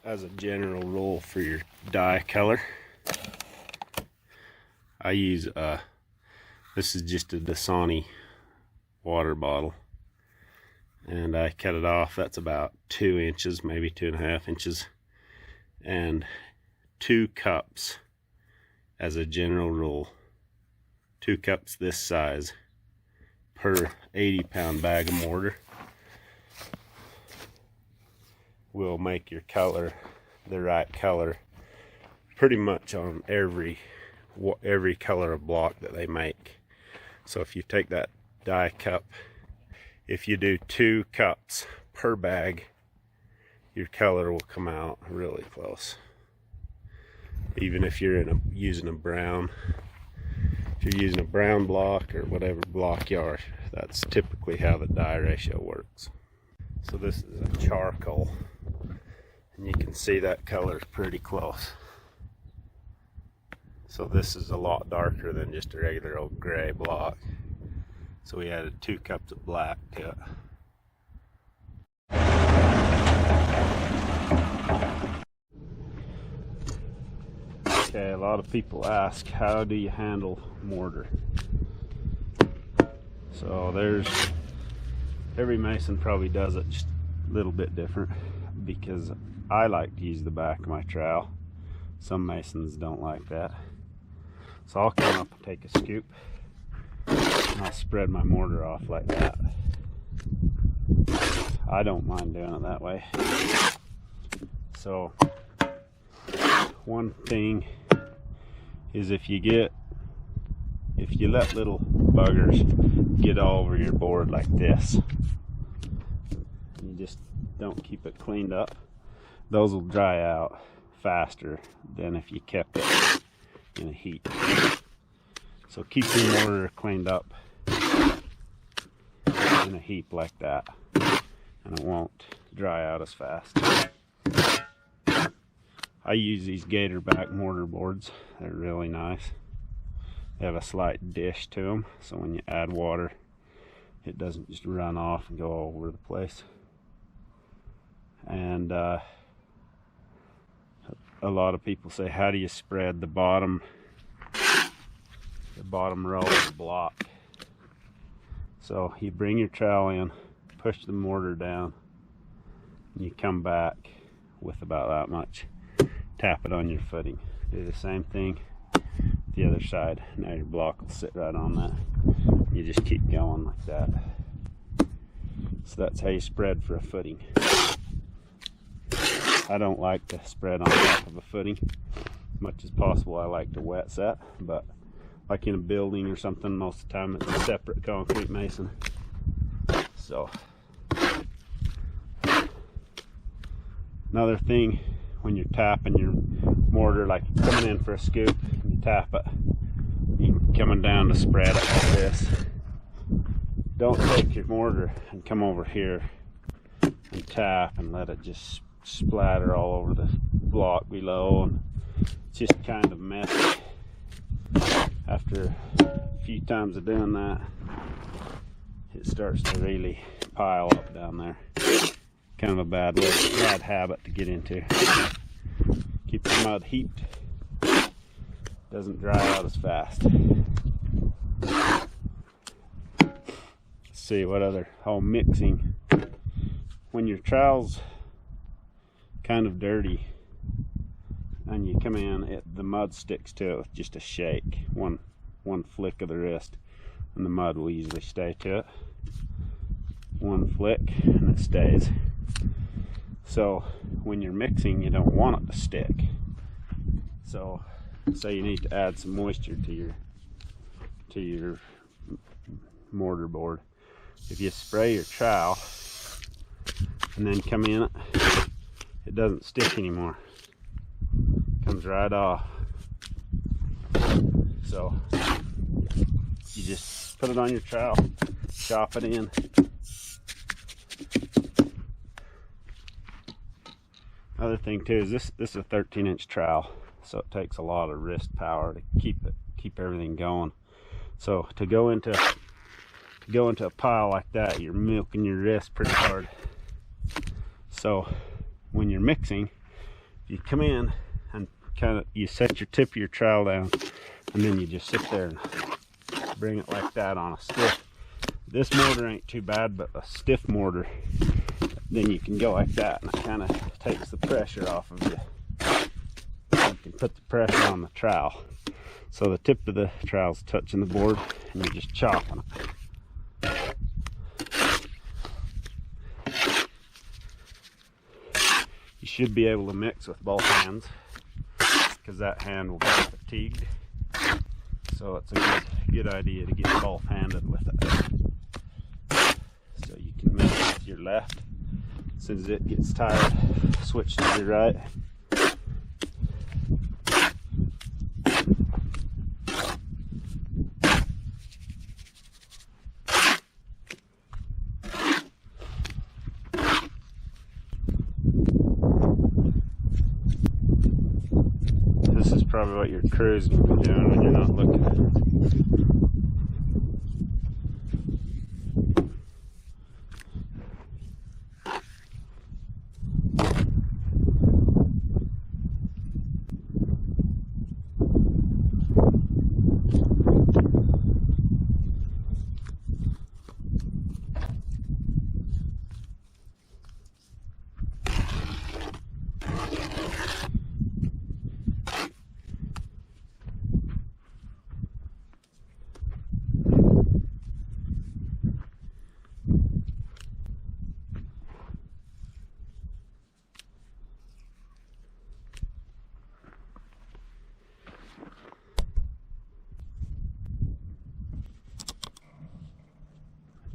as a general rule for your dye color, I use this is just a Dasani water bottle, and I cut it off. That's about 2 inches, maybe 2.5 inches, and 2 cups as a general rule. 2 cups this size per 80-pound bag of mortar will make your color the right color pretty much on every color of block that they make. So if you take that dye cup, if you do 2 cups per bag, your color will come out really close. Even if you're using a brown, if you're using a brown block or whatever block you are, that's typically how the dye ratio works. So this is a charcoal, and you can see that color is pretty close. So this is a lot darker than just a regular old gray block. So we added 2 cups of black to it. Okay, a lot of people ask, how do you handle mortar? So every mason probably does it just a little bit different, because I like to use the back of my trowel. Some masons don't like that. So I'll come up and take a scoop, and I'll spread my mortar off like that. I don't mind doing it that way. So one thing is, if you let little buggers get all over your board like this, you just don't keep it cleaned up, those will dry out faster than if you kept it in a heat. So keep your mortar cleaned up in a heap like that, and it won't dry out as fast. I use these gator back mortar boards. They're really nice. They have a slight dish to them, so when you add water, it doesn't just run off and go all over the place. And a lot of people say, how do you spread the bottom row of the block? So you bring your trowel in, push the mortar down, and you come back with about that much. Tap it on your footing. Do the same thing the other side. Now your block will sit right on that. You just keep going like that. So that's how you spread for a footing. I don't like to spread on top of a footing. As much as possible, I like to wet set, but like in a building or something, most of the time it's a separate concrete mason. So another thing, when you're tapping your mortar, like you're coming in for a scoop and you tap it, you're coming down to spread it like this. Don't take your mortar and come over here and tap and let it just splatter all over the block below, and it's just kind of messy. After a few times of doing that, it starts to really pile up down there. Kind of a bad habit to get into. Keep the mud heaped. Doesn't dry out as fast. Let's see what other. Mixing. When your trowel's kind of dirty and you come in, the mud sticks to it with just a shake, one flick of the wrist, and the mud will usually stay to it. One flick and it stays. So when you're mixing, you don't want it to stick. So say you need to add some moisture to your mortar board. If you spray your trowel and then come in it doesn't stick anymore. It comes right off. So you just put it on your trowel, chop it in. Other thing too is this is a 13-inch trowel, so it takes a lot of wrist power to keep everything going. So to go into a pile like that, you're milking your wrist pretty hard. So when you're mixing, you come in and you set your tip of your trowel down, and then you just sit there and bring it like that on a stiff. This mortar ain't too bad, but a stiff mortar, then you can go like that, and it kind of takes the pressure off of you. You can put the pressure on the trowel, so the tip of the trowel's touching the board, and you're just chopping it. You should be able to mix with both hands, because that hand will get fatigued. So it's a good idea to get both handed with it. So you can mix with your left. As soon as it gets tired, switch to your right. This is probably what your crew's going to be doing when you're not looking.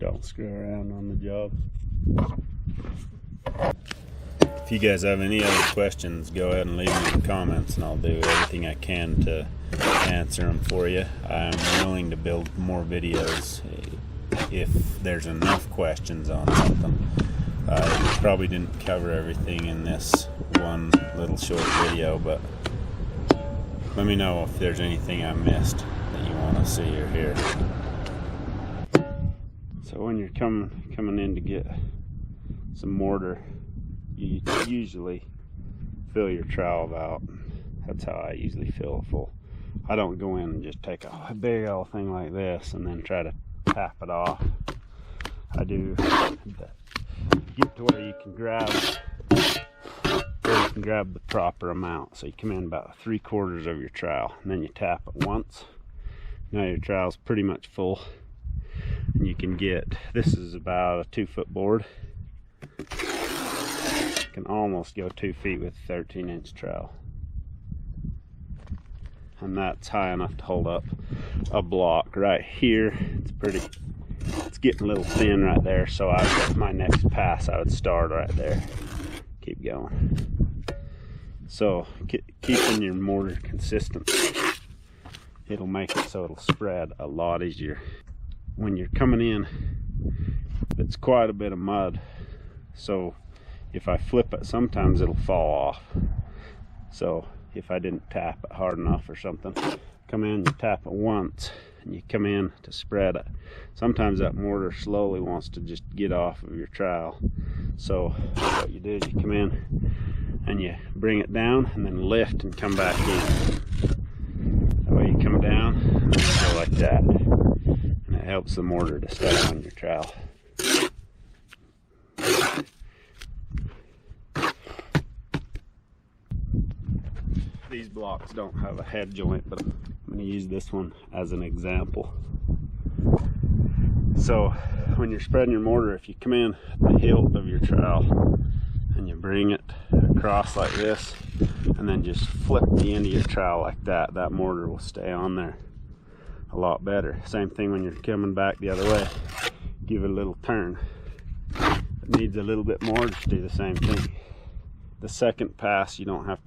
Don't screw around on the job. If you guys have any other questions, go ahead and leave them in the comments, and I'll do everything I can to answer them for you. I'm willing to build more videos if there's enough questions on something. I probably didn't cover everything in this one little short video, but let me know if there's anything I missed that you want to see or hear. So when you're coming in to get some mortar, you usually fill your trowel out. That's how I usually fill it full. I don't go in and just take a big old thing like this and then try to tap it off. I do get to where you can grab the proper amount. So you come in about 3/4 of your trowel, and then you tap it once. Now your trowel's pretty much full. And you can get, this is about a 2-foot board. You can almost go 2 feet with a 13-inch trowel. And that's high enough to hold up a block. Right here, it's getting a little thin right there, so my next pass I would start right there. Keep going. So keeping your mortar consistent, it'll make it so it'll spread a lot easier. When you're coming in, it's quite a bit of mud, so if I flip it, sometimes it'll fall off. So if I didn't tap it hard enough or something, come in, you tap it once, and you come in to spread it. Sometimes that mortar slowly wants to just get off of your trowel. So what you do is you come in and you bring it down and then lift and come back in. That way you come down and then you go like that. It helps the mortar to stay on your trowel. These blocks don't have a head joint, but I'm going to use this one as an example. So when you're spreading your mortar, if you come in at the hilt of your trowel and you bring it across like this, and then just flip the end of your trowel like that, that mortar will stay on there a lot better. Same thing when you're coming back the other way. Give it a little turn. It needs a little bit more to do the same thing. The second pass, you don't have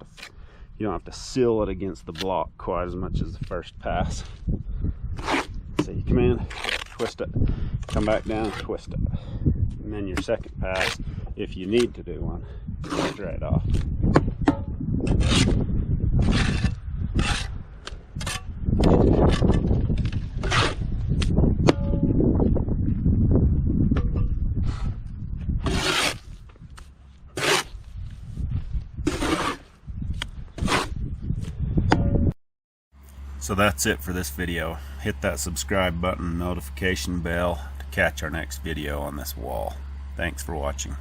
to seal it against the block quite as much as the first pass. So you come in, twist it, come back down, twist it, and then your second pass, if you need to do one, goes right off. So that's it for this video. Hit that subscribe button, notification bell to catch our next video on this wall. Thanks for watching.